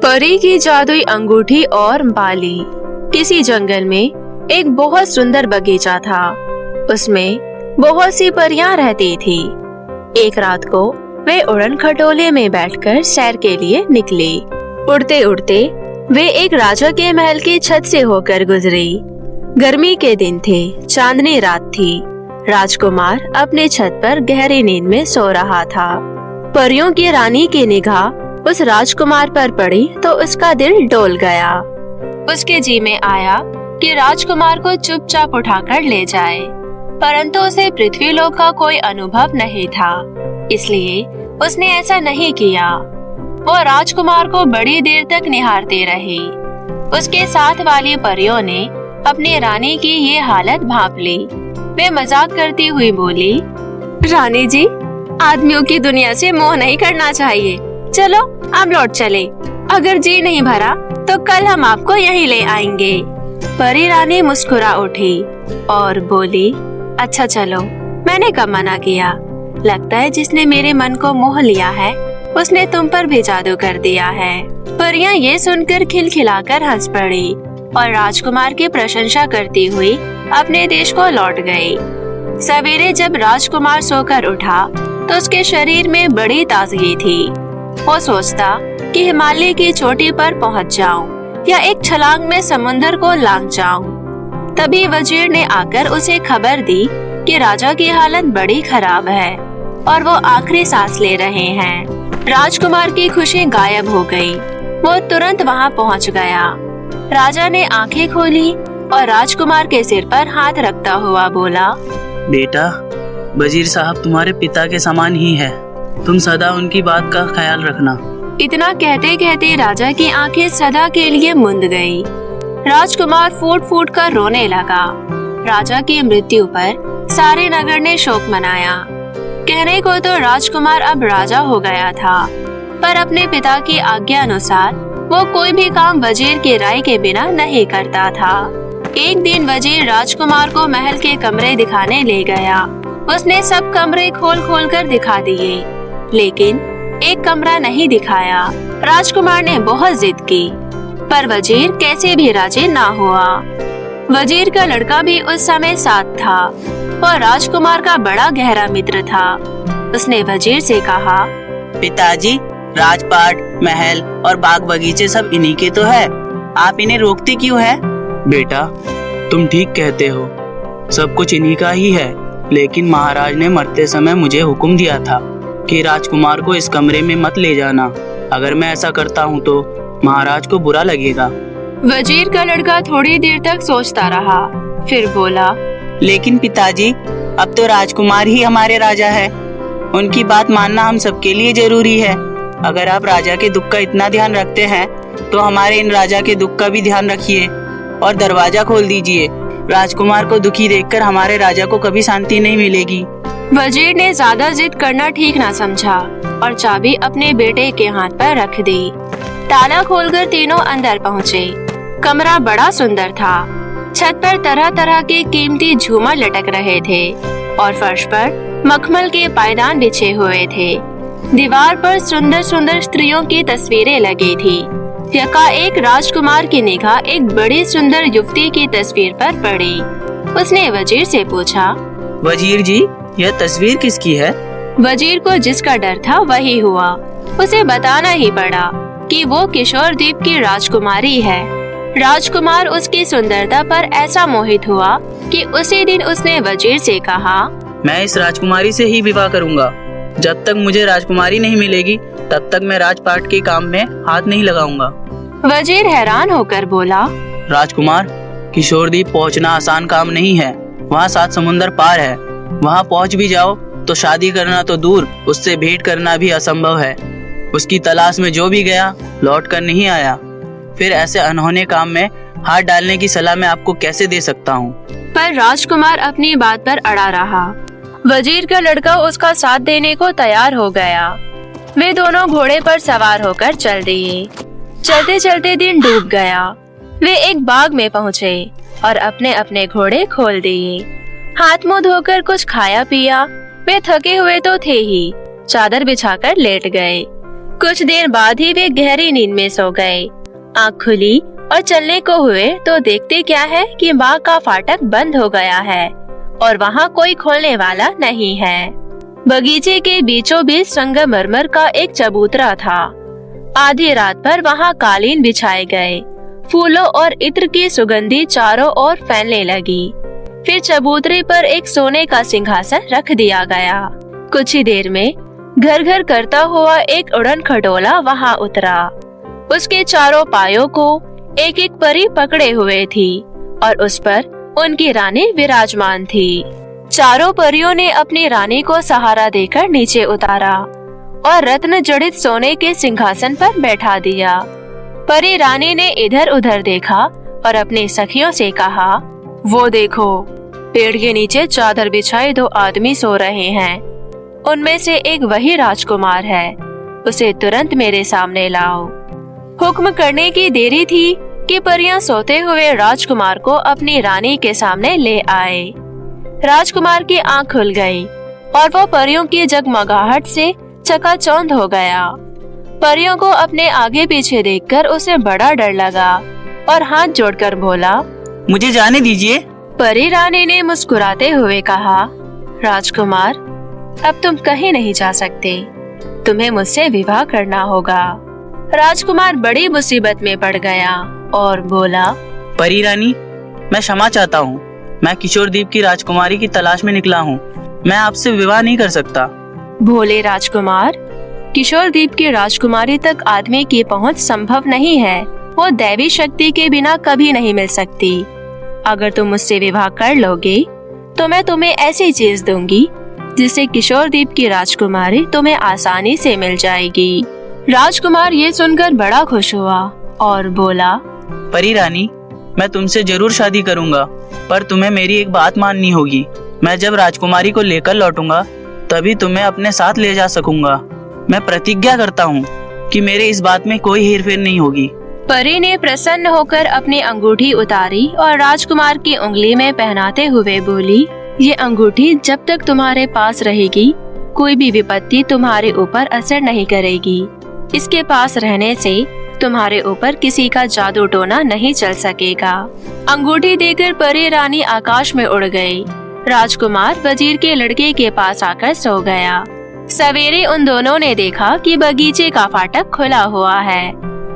परी की जादुई अंगूठी और बाली। किसी जंगल में एक बहुत सुंदर बगीचा था। उसमें बहुत सी परियां रहती थी। एक रात को वे उड़न खटोले में बैठकर सैर के लिए निकली। उड़ते उड़ते वे एक राजा के महल की छत से होकर गुजरी। गर्मी के दिन थे, चांदनी रात थी। राजकुमार अपने छत पर गहरी नींद में सो रहा था। परियों की रानी की निगाह उस राजकुमार पर पड़ी तो उसका दिल डोल गया। उसके जी में आया कि राजकुमार को चुपचाप उठाकर ले जाए, परंतु उसे पृथ्वी लोक का कोई अनुभव नहीं था, इसलिए उसने ऐसा नहीं किया। वो राजकुमार को बड़ी देर तक निहारते रहे। उसके साथ वाली परियों ने अपनी रानी की ये हालत भांप ली। वे मजाक करती हुई बोली, रानी जी, आदमियों की दुनिया से मोह नहीं करना चाहिए। चलो अब लौट चले। अगर जी नहीं भरा तो कल हम आपको यहीं ले आएंगे। परी रानी मुस्कुरा उठी और बोली, अच्छा चलो, मैंने कब मना किया। लगता है जिसने मेरे मन को मोह लिया है उसने तुम पर भी जादू कर दिया है। परियां ये सुनकर खिलखिलाकर हंस पड़ी और राजकुमार की प्रशंसा करती हुई अपने देश को लौट गई। सवेरे जब राजकुमार सोकर उठा तो उसके शरीर में बड़ी ताजगी थी। वो सोचता कि हिमालय की चोटी पर पहुंच जाऊं या एक छलांग में समुंदर को लांघ जाऊं। तभी वजीर ने आकर उसे खबर दी कि राजा की हालत बड़ी खराब है और वो आखिरी सांस ले रहे हैं। राजकुमार की खुशी गायब हो गई। वो तुरंत वहां पहुंच गया। राजा ने आंखें खोली और राजकुमार के सिर पर हाथ रखता हुआ बोला, बेटा, वजीर साहब तुम्हारे पिता के समान ही है। तुम सदा उनकी बात का ख्याल रखना। इतना कहते कहते राजा की आंखें सदा के लिए मुंद गई। राजकुमार फूट फूट कर रोने लगा। राजा की मृत्यु पर सारे नगर ने शोक मनाया। कहने को तो राजकुमार अब राजा हो गया था, पर अपने पिता की आज्ञा अनुसार वो कोई भी काम वजीर की राय के बिना नहीं करता था। एक दिन वजीर राजकुमार को महल के कमरे दिखाने ले गया। उसने सब कमरे खोल खोल कर दिखा दिए, लेकिन एक कमरा नहीं दिखाया। राजकुमार ने बहुत जिद की, पर वजीर कैसे भी राजी ना हुआ। वजीर का लड़का भी उस समय साथ था। वह राजकुमार का बड़ा गहरा मित्र था। उसने वजीर से कहा, पिताजी, राजपाट, महल और बाग बगीचे सब इन्हीं के तो है। आप इन्हें रोकते क्यों है? बेटा, तुम ठीक कहते हो, सब कुछ इन्हीं का ही है। लेकिन महाराज ने मरते समय मुझे हुक्म दिया था कि राजकुमार को इस कमरे में मत ले जाना। अगर मैं ऐसा करता हूँ तो महाराज को बुरा लगेगा। वजीर का लड़का थोड़ी देर तक सोचता रहा, फिर बोला, लेकिन पिताजी, अब तो राजकुमार ही हमारे राजा है। उनकी बात मानना हम सबके लिए जरूरी है। अगर आप राजा के दुख का इतना ध्यान रखते हैं तो हमारे इन राजा के दुख का भी ध्यान रखिए और दरवाजा खोल दीजिए। राजकुमार को दुखी देखकर हमारे राजा को कभी शांति नहीं मिलेगी। वजीर ने ज्यादा जिद करना ठीक ना समझा और चाबी अपने बेटे के हाथ पर रख दी। ताला खोलकर तीनों अंदर पहुँचे। कमरा बड़ा सुंदर था। छत पर तरह तरह के कीमती झूमर लटक रहे थे और फर्श पर मखमल के पायदान बिछे हुए थे। दीवार पर सुंदर सुंदर स्त्रियों की तस्वीरें लगी थी। एकाएक राजकुमार की निगाह एक बड़ी सुंदर युवती की तस्वीर पर पड़ी। उसने वजीर से पूछा, वजीर जी, यह तस्वीर किसकी है? वजीर को जिसका डर था वही हुआ। उसे बताना ही पड़ा कि वो किशोर द्वीप की राजकुमारी है। राजकुमार उसकी सुंदरता पर ऐसा मोहित हुआ कि उसी दिन उसने वजीर से कहा, मैं इस राजकुमारी से ही विवाह करूंगा। जब तक मुझे राजकुमारी नहीं मिलेगी तब तक मैं राजपाट के काम में हाथ नहीं लगाऊंगा। वजीर हैरान होकर बोला, राजकुमार, किशोर द्वीप पहुँचना आसान काम नहीं है। वहाँ 7 समुंदर पार है। वहाँ पहुँच भी जाओ तो शादी करना तो दूर, उससे भेंट करना भी असंभव है। उसकी तलाश में जो भी गया लौट कर नहीं आया। फिर ऐसे अनहोने काम में हाथ डालने की सलाह मैं आपको कैसे दे सकता हूँ? पर राजकुमार अपनी बात पर अड़ा रहा। वजीर का लड़का उसका साथ देने को तैयार हो गया। वे दोनों घोड़े पर सवार होकर चल दिए। चलते चलते दिन डूब गया। वे एक बाग में पहुँचे और अपने अपने घोड़े खोल दिए। हाथ मुंह धोकर कुछ खाया पिया। वे थके हुए तो थे ही, चादर बिछाकर लेट गए। कुछ देर बाद ही वे गहरी नींद में सो गए। आँख खुली और चलने को हुए तो देखते क्या है कि बाग का फाटक बंद हो गया है और वहाँ कोई खोलने वाला नहीं है। बगीचे के बीचों बीच संगमरमर का एक चबूतरा था। आधी रात पर वहाँ कालीन बिछाए गए। फूलों और इत्र की सुगंधी चारों ओर फैलने लगी। फिर चबूतरे पर एक सोने का सिंहासन रख दिया गया। कुछ ही देर में घर घर करता हुआ एक उड़न खटोला वहाँ उतरा। उसके चारों पायों को एक एक परी पकड़े हुए थी और उस पर उनकी रानी विराजमान थी। चारों परियों ने अपनी रानी को सहारा देकर नीचे उतारा और रत्न जड़ित सोने के सिंहासन पर बैठा दिया। परी रानी ने इधर उधर देखा और अपनी सखियों से कहा, वो देखो, पेड़ के नीचे चादर बिछाए दो आदमी सो रहे हैं। उनमें से एक वही राजकुमार है। उसे तुरंत मेरे सामने लाओ। हुक्म करने की देरी थी कि परियां सोते हुए राजकुमार को अपनी रानी के सामने ले आए। राजकुमार की आंख खुल गई और वो परियों की जगमगाहट से चकाचौंध हो गया। परियों को अपने आगे पीछे देखकर उसे बड़ा डर लगा और हाथ जोड़कर बोला, मुझे जाने दीजिए। परी रानी ने मुस्कुराते हुए कहा, राजकुमार, अब तुम कहीं नहीं जा सकते। तुम्हें मुझसे विवाह करना होगा। राजकुमार बड़ी मुसीबत में पड़ गया और बोला, परी रानी, मैं क्षमा चाहता हूँ। मैं किशोर द्वीप की राजकुमारी की तलाश में निकला हूँ। मैं आपसे विवाह नहीं कर सकता। भोले राजकुमार, किशोर द्वीप की राजकुमारी तक आदमी की पहुँच संभव नहीं है। वो दैवी शक्ति के बिना कभी नहीं मिल सकती। अगर तुम मुझसे विवाह कर लोगे तो मैं तुम्हें ऐसी चीज दूंगी जिससे किशोर द्वीप की राजकुमारी तुम्हें आसानी से मिल जाएगी। राजकुमार ये सुनकर बड़ा खुश हुआ और बोला, परी रानी, मैं तुमसे जरूर शादी करूंगा, पर तुम्हें मेरी एक बात माननी होगी। मैं जब राजकुमारी को लेकर लौटूंगा तभी तुम्हें अपने साथ ले जा सकूंगा। मैं प्रतिज्ञा करता हूँ कि मेरे इस बात में कोई हेरफेर नहीं होगी। परी ने प्रसन्न होकर अपनी अंगूठी उतारी और राजकुमार की उंगली में पहनाते हुए बोली, ये अंगूठी जब तक तुम्हारे पास रहेगी कोई भी विपत्ति तुम्हारे ऊपर असर नहीं करेगी। इसके पास रहने से तुम्हारे ऊपर किसी का जादू टोना नहीं चल सकेगा। अंगूठी देकर परी रानी आकाश में उड़ गई। राजकुमार वजीर के लड़के के पास आकर सो गया। सवेरे उन दोनों ने देखा कि बगीचे का फाटक खुला हुआ है।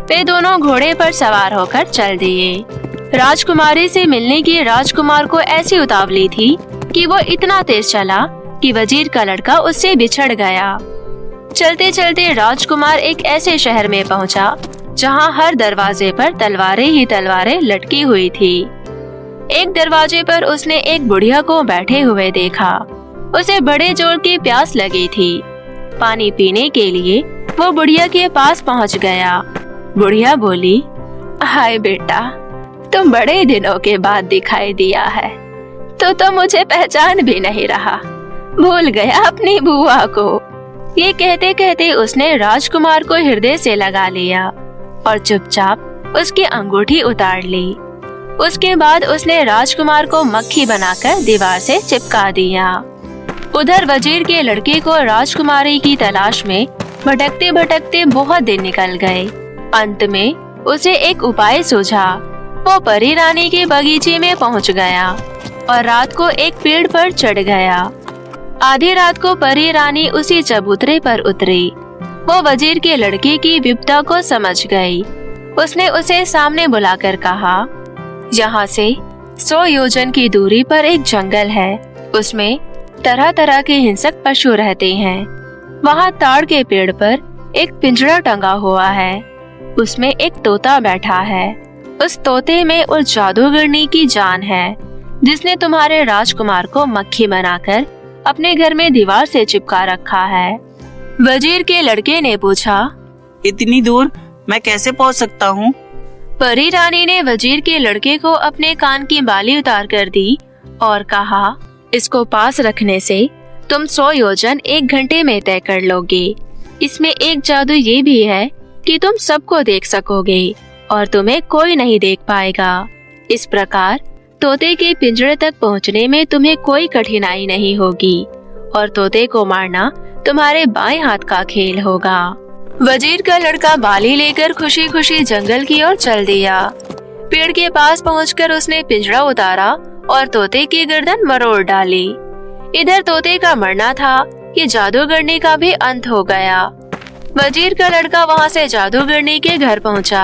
वे दोनों घोड़े पर सवार होकर चल दिए। राजकुमारी से मिलने की राजकुमार को ऐसी उतावली थी कि वो इतना तेज चला कि वजीर का लड़का उससे बिछड़ गया। चलते चलते राजकुमार एक ऐसे शहर में पहुंचा जहां हर दरवाजे पर तलवारें ही तलवारें लटकी हुई थी। एक दरवाजे पर उसने एक बुढ़िया को बैठे हुए देखा। उसे बड़े जोर की प्यास लगी थी। पानी पीने के लिए वो बुढ़िया के पास पहुंच गया। बुढ़िया बोली, हाय बेटा, तुम बड़े दिनों के बाद दिखाई दिया है। तो मुझे पहचान भी नहीं रहा, भूल गया अपनी बुआ को। ये कहते कहते उसने राजकुमार को हृदय से लगा लिया और चुपचाप उसकी अंगूठी उतार ली। उसके बाद उसने राजकुमार को मक्खी बनाकर दीवार से चिपका दिया। उधर वजीर के लड़के को राजकुमारी की तलाश में भटकते भटकते बहुत दिन निकल गए। अंत में उसे एक उपाय सूझा। वो परी रानी के बगीचे में पहुंच गया और रात को एक पेड़ पर चढ़ गया। आधी रात को परी रानी उसी चबूतरे पर उतरी। वो वजीर के लड़के की विपदा को समझ गई। उसने उसे सामने बुलाकर कहा, यहाँ से 100 योजन की दूरी पर एक जंगल है। उसमें तरह तरह के हिंसक पशु रहते हैं। वहाँ ताड़ के पेड़ पर एक पिंजरा टंगा हुआ है। उसमें एक तोता बैठा है। उस तोते में उस जादूगरनी की जान है जिसने तुम्हारे राजकुमार को मक्खी बनाकर अपने घर में दीवार से चिपका रखा है। वजीर के लड़के ने पूछा, इतनी दूर मैं कैसे पहुंच सकता हूं? परी रानी ने वजीर के लड़के को अपने कान की बाली उतार कर दी और कहा, इसको पास रखने से तुम 100 योजन 1 घंटे में तय कर लोगे। इसमें एक जादू ये भी है कि तुम सबको देख सकोगे और तुम्हें कोई नहीं देख पाएगा। इस प्रकार तोते के पिंजरे तक पहुंचने में तुम्हें कोई कठिनाई नहीं होगी और तोते को मारना तुम्हारे बाएं हाथ का खेल होगा। वजीर का लड़का बाली लेकर खुशी खुशी जंगल की ओर चल दिया। पेड़ के पास पहुंचकर उसने पिंजरा उतारा और तोते की गर्दन मरोड़ डाली। इधर तोते का मरना था कि जादूगरनी का भी अंत हो गया। वजीर का लड़का वहां से जादूगरनी के घर पहुंचा।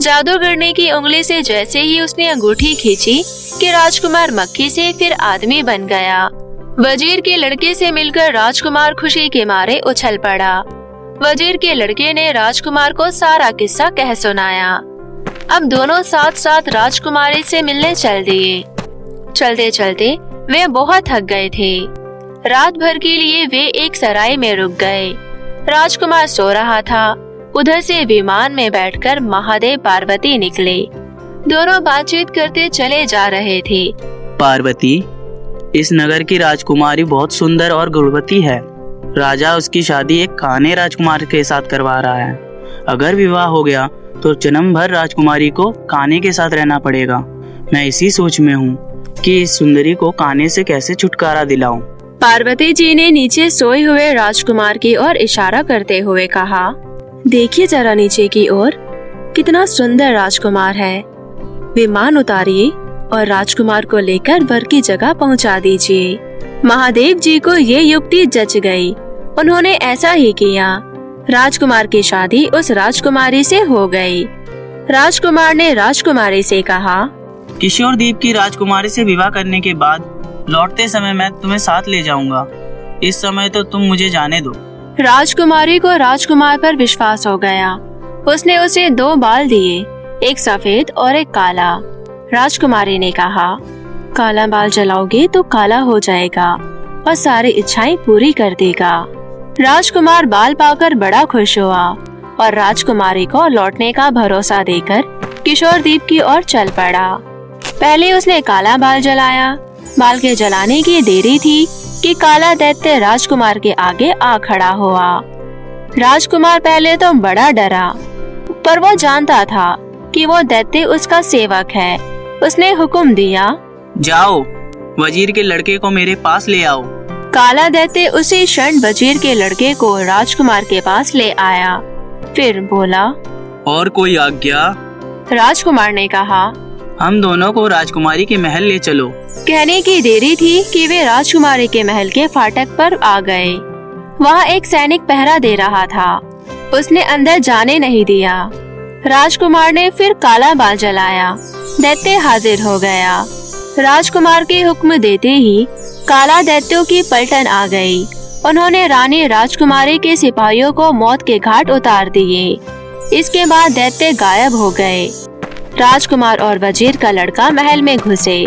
जादूगरनी की उंगली से जैसे ही उसने अंगूठी खींची कि राजकुमार मक्खी से फिर आदमी बन गया। वजीर के लड़के से मिलकर राजकुमार खुशी के मारे उछल पड़ा। वजीर के लड़के ने राजकुमार को सारा किस्सा कह सुनाया। अब दोनों साथ साथ राजकुमारी से मिलने चल दिए। चलते चलते वे बहुत थक गए थे। रात भर के लिए वे एक सराय में रुक गए। राजकुमार सो रहा था। उधर से विमान में बैठकर महादेव पार्वती निकले। दोनों बातचीत करते चले जा रहे थे। पार्वती, इस नगर की राजकुमारी बहुत सुंदर और गुणवती है। राजा उसकी शादी एक काने राजकुमार के साथ करवा रहा है। अगर विवाह हो गया तो जन्म भर राजकुमारी को काने के साथ रहना पड़ेगा। मैं इसी सोच में हूँ कि इस सुंदरी को काने से कैसे छुटकारा दिलाऊं। पार्वती जी ने नीचे सोए हुए राजकुमार की ओर इशारा करते हुए कहा, देखिए जरा नीचे की ओर, कितना सुंदर राजकुमार है। विमान उतारिए और राजकुमार को लेकर वर की जगह पहुंचा दीजिए। महादेव जी को ये युक्ति जच गई। उन्होंने ऐसा ही किया। राजकुमार की शादी उस राजकुमारी से हो गई। राजकुमार ने राजकुमारी से कहा, किशोर द्वीप की राजकुमारी से विवाह करने के बाद लौटते समय मैं तुम्हें साथ ले जाऊंगा। इस समय तो तुम मुझे जाने दो। राजकुमारी को राजकुमार पर विश्वास हो गया। उसने उसे 2 बाल दिए, एक सफेद और एक काला। राजकुमारी ने कहा, काला बाल जलाओगे तो काला हो जाएगा और सारी इच्छाएं पूरी कर देगा। राजकुमार बाल पाकर बड़ा खुश हुआ और राजकुमारी को लौटने का भरोसा देकर किशोर द्वीप की ओर चल पड़ा। पहले उसने काला बाल जलाया। बाल के जलाने की देरी थी कि काला दैत्य राजकुमार के आगे आ खड़ा हुआ। राजकुमार पहले तो बड़ा डरा, पर वो जानता था कि वो दैत्य उसका सेवक है। उसने हुक्म दिया, जाओ, वजीर के लड़के को मेरे पास ले आओ। काला दैत्य उसी क्षण वजीर के लड़के को राजकुमार के पास ले आया। फिर बोला, और कोई आज्ञा? राजकुमार ने कहा, हम दोनों को राजकुमारी के महल ले चलो। कहने की देरी थी कि वे राजकुमारी के महल के फाटक पर आ गए। वहाँ एक सैनिक पहरा दे रहा था। उसने अंदर जाने नहीं दिया। राजकुमार ने फिर काला बाल जलाया। दैत्य हाजिर हो गया। राजकुमार के हुक्म देते ही काला दैत्यों की पलटन आ गई। उन्होंने रानी राजकुमारी के सिपाहियों को मौत के घाट उतार दिए। इसके बाद दैत्य गायब हो गए। राजकुमार और वजीर का लड़का महल में घुसे।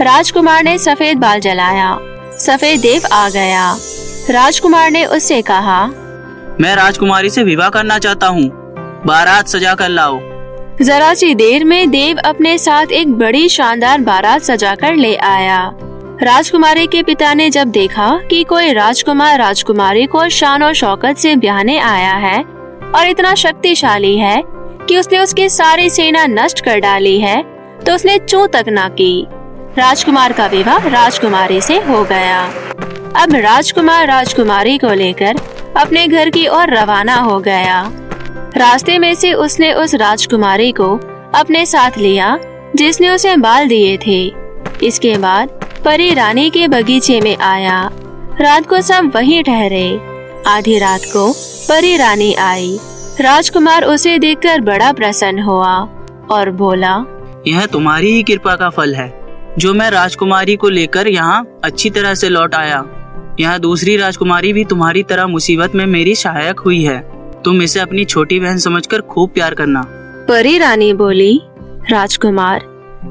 राजकुमार ने सफेद बाल जलाया। सफेद देव आ गया। राजकुमार ने उससे कहा, मैं राजकुमारी से विवाह करना चाहता हूँ। बारात सजा कर लाओ। जरा सी देर में देव अपने साथ एक बड़ी शानदार बारात सजाकर ले आया। राजकुमारी के पिता ने जब देखा कि कोई राजकुमार राजकुमारी को शान और शौकत से ब्याहने आया है और इतना शक्तिशाली है कि उसने उसकी सारी सेना नष्ट कर डाली है, तो उसने चूं तक न की। राजकुमार का विवाह राजकुमारी से हो गया। अब राजकुमार राजकुमारी को लेकर अपने घर की ओर रवाना हो गया। रास्ते में से उसने उस राजकुमारी को अपने साथ लिया जिसने उसे बाल दिए थे। इसके बाद परी रानी के बगीचे में आया। रात को सब वहीं ठहरे। आधी रात को परी रानी आई। राजकुमार उसे देखकर बड़ा प्रसन्न हुआ और बोला, यह तुम्हारी ही कृपा का फल है जो मैं राजकुमारी को लेकर यहाँ अच्छी तरह से लौट आया। यहाँ दूसरी राजकुमारी भी तुम्हारी तरह मुसीबत में मेरी सहायक हुई है। तुम इसे अपनी छोटी बहन समझकर खूब प्यार करना। परी रानी बोली, राजकुमार,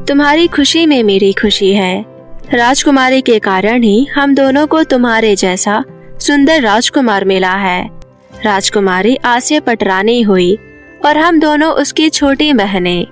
तुम्हारी खुशी में मेरी खुशी है। राजकुमारी के कारण ही हम दोनों को तुम्हारे जैसा सुंदर राजकुमार मिला है। राजकुमारी आसिया पटरानी हुई और हम दोनों उसकी छोटी बहनें।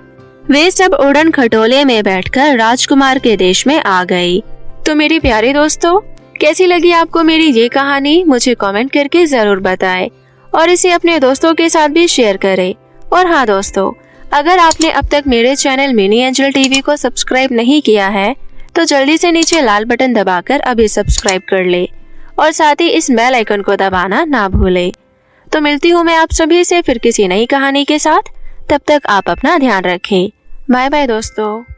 वे सब उड़न खटोले में बैठकर राजकुमार के देश में आ गई। तो मेरे प्यारे दोस्तों, कैसी लगी आपको मेरी ये कहानी? मुझे कमेंट करके जरूर बताएं और इसे अपने दोस्तों के साथ भी शेयर करें। और हाँ दोस्तों, अगर आपने अब तक मेरे चैनल मिनी एंजल टीवी को सब्सक्राइब नहीं किया है तो जल्दी से नीचे लाल बटन दबाकर अभी सब्सक्राइब कर ले और साथ ही इस बेल आइकन को दबाना ना भूले। तो मिलती हूँ मैं आप सभी से फिर किसी नई कहानी के साथ। तब तक आप अपना ध्यान रखें। बाय बाय दोस्तों।